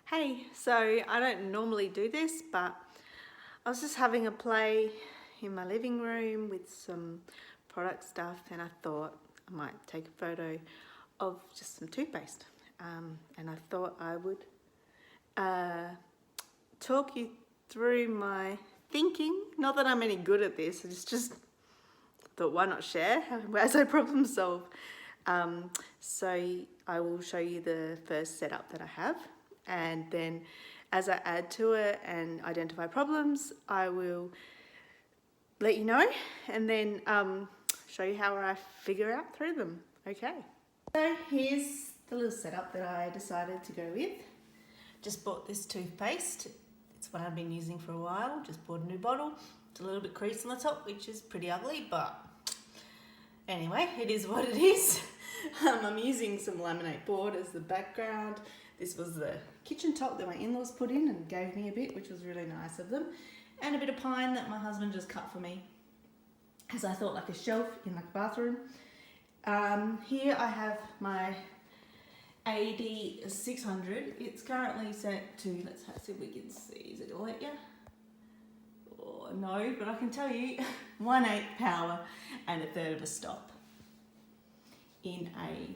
Hey, so I don't normally do this, but I was just having a play in my living room with some product stuff, and I thought I might take a photo of just some toothpaste. And I thought I would talk you through my thinking. Not that I'm any good at this, I just thought why not share as I problem solve. So I will show you the first setup that I have, and then as I add to it and identify problems, I will let you know, and then show you how I figure out through them. Okay. So here's the little setup that I decided to go with. Just bought this toothpaste. It's what I've been using for a while. Just bought a new bottle. It's a little bit creased on the top, which is pretty ugly, but anyway, it is what it is. I'm using some laminate board as the background. This was the kitchen top that my in-laws put in and gave me a bit, which was really nice of them. And a bit of pine that my husband just cut for me, as I thought like a shelf in like a bathroom. Here I have my AD600. It's currently set to, let's see if we can see, is it gonna let you? Oh, no, but I can tell you 1/8 power and 1/3 of a stop in a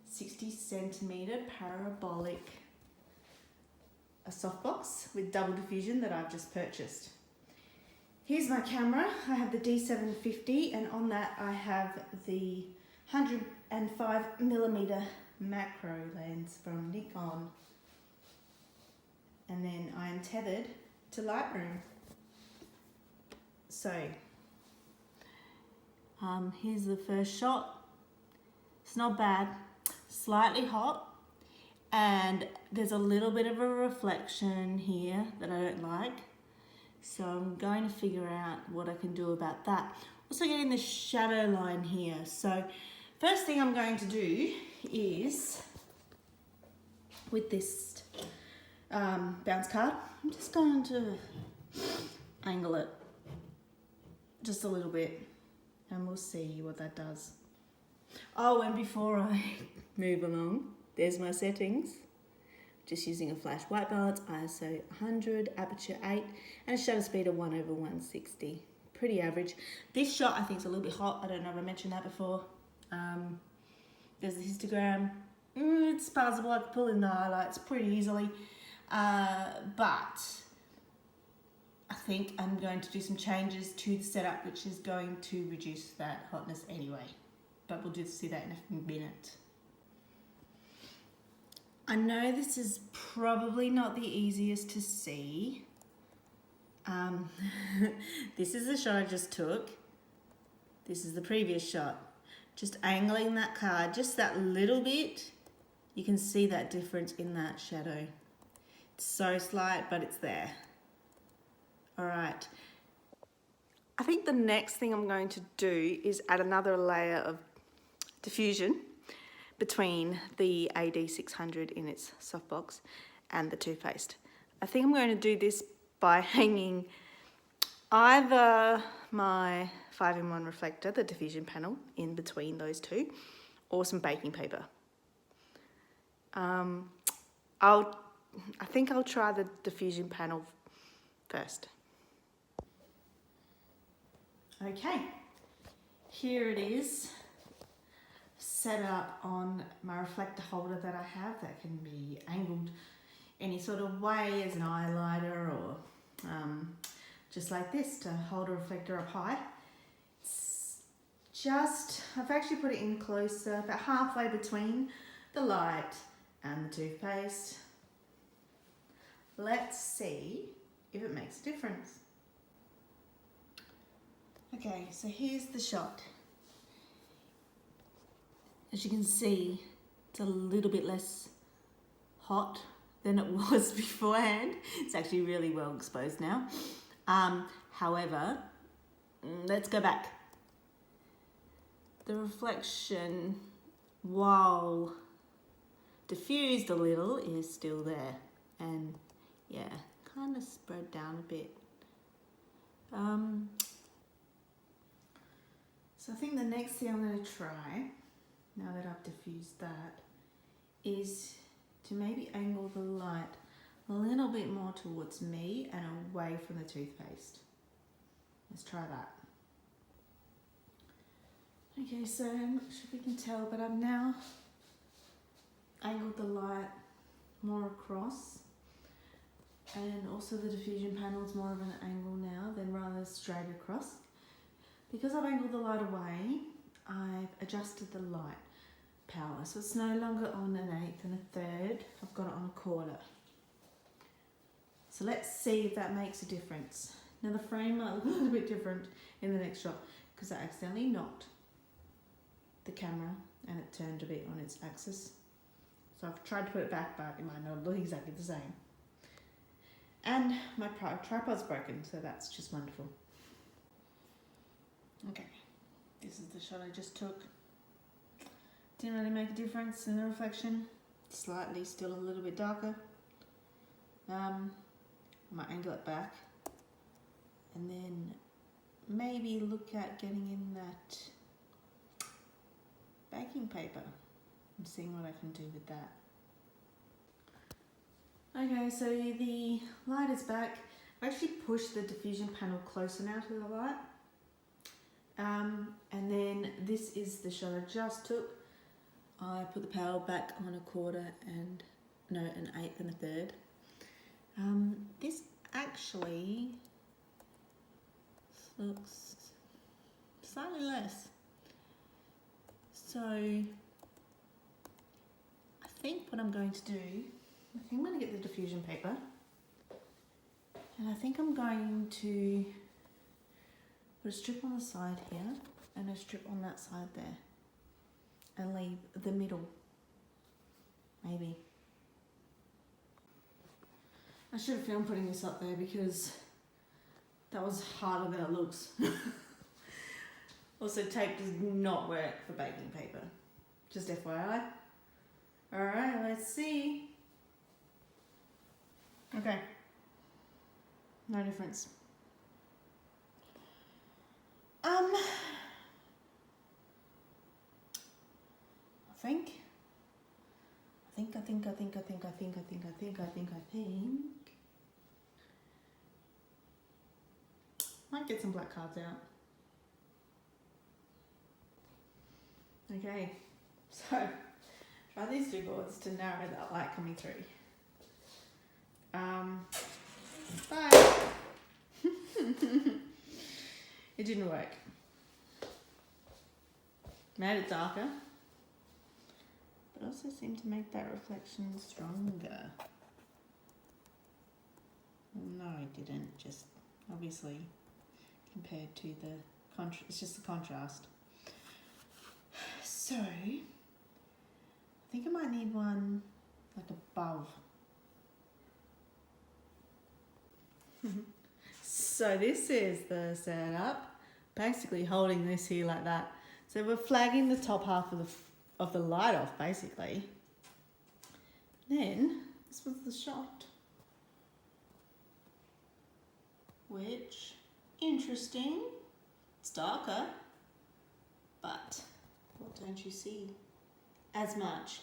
60 centimeter parabolic softbox with double diffusion that I've just purchased. Here's my camera. I have the D750, and on that I have the 105mm macro lens from Nikon, and then I am tethered to Lightroom. So here's the first shot. It's not bad, slightly hot, and there's a little bit of a reflection here that I don't like. So I'm going to figure out what I can do about that. Also getting the shadow line here. So first thing I'm going to do is, with this bounce card, I'm just going to angle it just a little bit, and we'll see what that does. Oh, and before I move along, there's my settings. Just using a flash white balance, ISO 100, aperture 8, and a shutter speed of 1/160. Pretty average. This shot I think is a little bit hot. I don't know if I mentioned that before. There's the histogram. It's passable. I can pull in the highlights pretty easily. But I think I'm going to do some changes to the setup, which is going to reduce that hotness anyway. But we'll just see that in a minute. I know this is probably not the easiest to see. This is the shot I just took. This is the previous shot. Just angling that card just that little bit, you can see that difference in that shadow. It's so slight, but it's there. All right. I think the next thing I'm going to do is add another layer of diffusion between the AD600 in its softbox and the toothpaste. I think I'm going to do this by hanging either my 5-in-1 reflector, the diffusion panel, in between those two, or some baking paper. I think I'll try the diffusion panel first. Okay, here it is, set up on my reflector holder that I have that can be angled any sort of way as an eyeliner, or just like this to hold a reflector up high. It's just, I've actually put it in closer, about halfway between the light and the toothpaste. Let's see if it makes a difference. Okay, so here's the shot. As you can see, it's a little bit less hot than it was beforehand. It's actually really well exposed now. However, let's go back. The reflection, while diffused a little, is still there. And yeah, kind of spread down a bit. So I think the next thing I'm going to try, now that I've diffused that, is to maybe angle the light a little bit more towards me and away from the toothpaste. Let's try that. Okay, so I'm not sure if you can tell, but I've now angled the light more across, and also the diffusion panel is more of an angle now than rather straight across. Because I've angled the light away, I've adjusted the light power, so it's no longer on 1/8 and 1/3, I've got it on 1/4. So let's see if that makes a difference. Now the frame might look a little bit different in the next shot because I accidentally knocked the camera and it turned a bit on its axis. So I've tried to put it back, but it might not look exactly the same. And my tripod's broken, so that's just wonderful. Okay, this is the shot I just took. Didn't really make a difference in the reflection. Slightly, still a little bit darker. I might angle it back and then maybe look at getting in that baking paper and seeing what I can do with that. Okay, so the light is back. I've actually pushed the diffusion panel closer now to the light. And then this is the shot I just took. I put the power back on 1/4 and no, 1/8 and 1/3. This actually looks slightly less. So I think what I'm going to do, I think I'm going to get the diffusion paper, and I think I'm going to put a strip on the side here and a strip on that side there and leave the middle, maybe. I should have filmed putting this up there because that was harder than it looks. Also, tape does not work for baking paper, just FYI. Alright, let's see. Okay, no difference. I think. Might get some black cards out. Okay, so try these two boards to narrow that light coming through. Bye. It didn't work. Made it darker, but also seemed to make that reflection stronger. No, I didn't. Just obviously compared to the contrast, it's just the contrast. So I think I might need one like above. So this is the setup, basically holding this here like that. So we're flagging the top half of the light off, basically. Then this was the shot, which, interesting, it's darker, but what don't you see as much?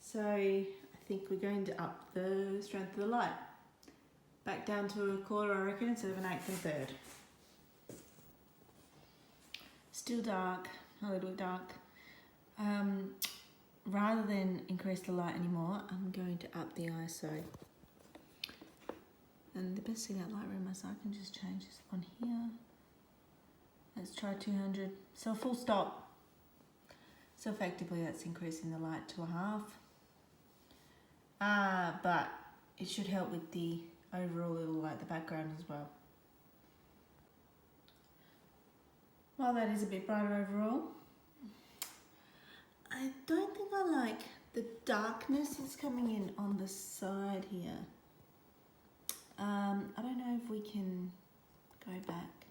So I think we're going to up the strength of the light back down to 1/4, I reckon, instead of 1/8 and 1/3. Still dark, a little dark. Rather than increase the light anymore, I'm going to up the ISO. And the best thing about Lightroom is I can just change this on here. Let's try 200, so full stop. So effectively that's increasing the light to 1/2. But it should help with the overall little light, the background as well. While that is a bit brighter overall, I don't think I like the darkness that's coming in on the side here. I don't know if we can go back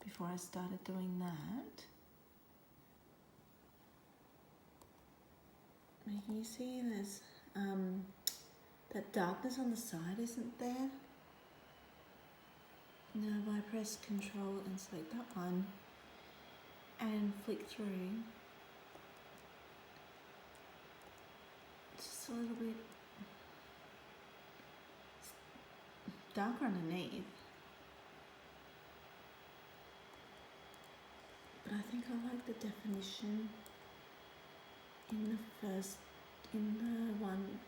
before I started doing that. Can you see there's that darkness on the side isn't there? Now if I press Control and select that one and flick through, it's a little bit darker underneath. But I think I like the definition in the one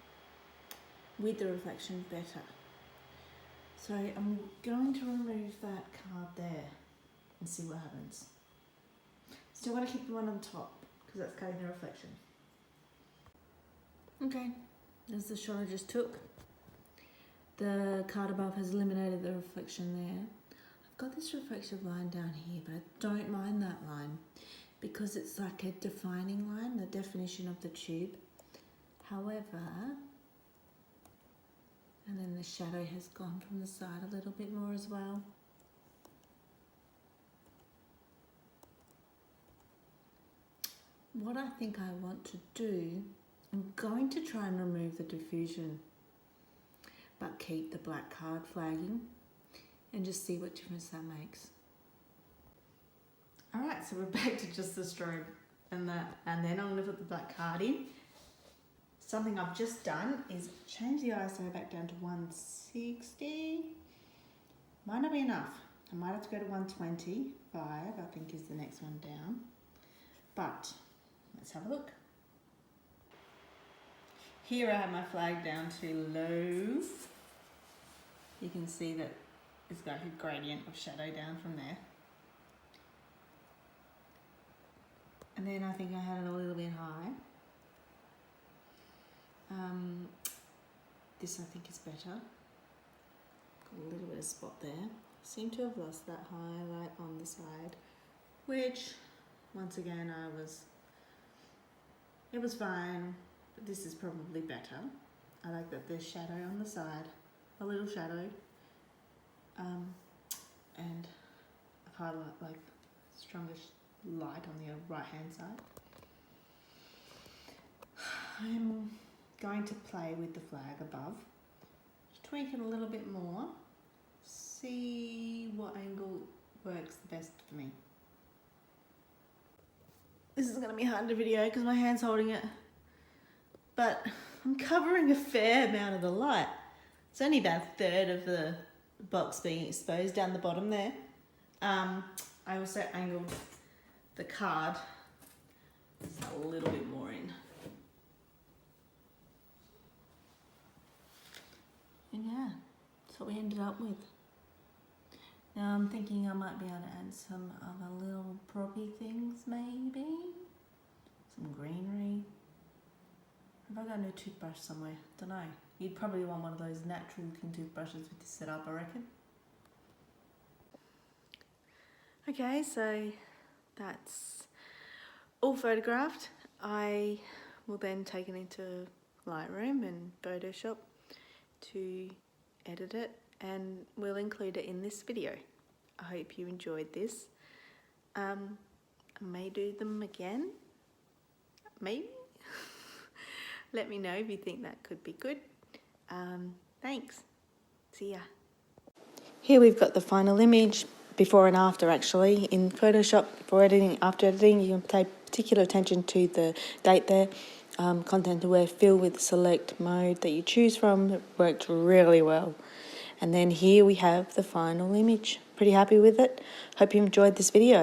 with the reflection better. So I'm going to remove that card there and see what happens. Still want to keep the one on top because that's cutting the reflection. Okay, there's the shot I just took. The card above has eliminated the reflection there. I've got this reflective line down here, but I don't mind that line because it's like a defining line, the definition of the tube. However, and then the shadow has gone from the side a little bit more as well. What I think I want to do, I'm going to try and remove the diffusion, but keep the black card flagging and just see what difference that makes. All right, so we're back to just the strobe and then I'm going to put the black card in. Something I've just done is change the ISO back down to 160. Might not be enough. I might have to go to 125, I think is the next one down. But let's have a look. Here I have my flag down to low. You can see that it's got a gradient of shadow down from there. And then I think I had it a little bit high. This I think is better. Got a little bit of spot there. Seem to have lost that highlight on the side, which once again it was fine, but this is probably better. I like that there's shadow on the side, a little shadow, and a highlight, like stronger light on the right hand side. I'm going to play with the flag above, just tweak it a little bit more, see what angle works the best for me. This is going to be hard to video because my hand's holding it, but I'm covering a fair amount of the light. It's only about a third of the box being exposed down the bottom there. I also angled the card a little bit more in. And yeah, that's what we ended up with. Now I'm thinking I might be able to add some other little proppy things maybe. Some greenery. Have I got no toothbrush somewhere? Don't know. You'd probably want one of those natural looking toothbrushes with this setup, I reckon. Okay, so that's all photographed. I will then take it into Lightroom and Photoshop to edit it, and we'll include it in this video. I hope you enjoyed this. I may do them again, maybe. Let me know if you think that could be good. Thanks. See ya. Here we've got the final image, before and after actually. In Photoshop, before editing, after editing, you can pay particular attention to the date there. Content aware fill with select mode that you choose from. It worked really well. And then here we have the final image. Pretty happy with it. Hope you enjoyed this video.